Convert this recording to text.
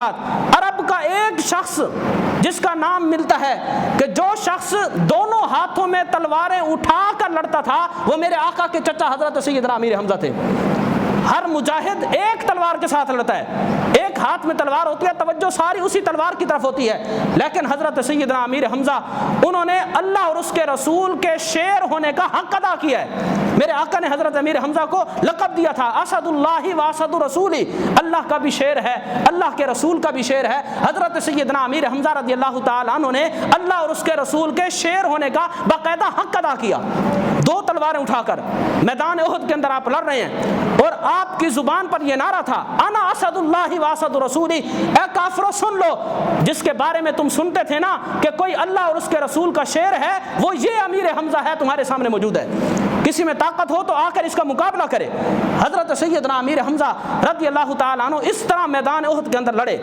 عرب کا ایک شخص جس کا نام ملتا ہے کہ جو شخص دونوں ہاتھوں میں تلواریں اٹھا کر لڑتا تھا وہ میرے آقا کے چچا حضرت سیدنا امیر حمزہ تھے۔ ہر مجاہد ایک تلوار کے ساتھ لڑتا ہے، ایک ہاتھ میں تلوار ہوتی ہے، توجہ ساری اسی تلوار کی طرف ہوتی ہے، لیکن حضرت سیدنا امیر حمزہ انہوں نے اللہ اور اس کے رسول کے شیر ہونے کا حق ادا کیا ہے۔ میرے آقا نے حضرت امیر حمزہ کو لقب دیا تھا اسد اللہ و اسد رسولی، اللہ کا بھی شیر ہے، اللہ کے رسول کا بھی شیر ہے۔ حضرت سیدنا امیر حمزہ رضی اللہ تعالیٰ عنہ نے اللہ اور اس کے رسول کے شیر ہونے کا باقاعدہ حق ادا کیا۔ دو تلواریں اٹھا کر میدان احد کے اندر آپ لڑ رہے ہیں اور آپ کی زبان پر یہ نعرہ تھا انا اسد اللہ و اسد رسولی، اے کافرو سن لو، جس کے بارے میں تم سنتے تھے نا کہ کوئی اللہ اور اس کے رسول کا شیر ہے، وہ یہ امیر حمزہ ہے، تمہارے سامنے موجود ہے، کسی میں طاقت ہو تو آ کر اس کا مقابلہ کرے۔ حضرت سیدنا امیر حمزہ رضی اللہ تعالیٰ عنہ اس طرح میدان احد کے اندر لڑے۔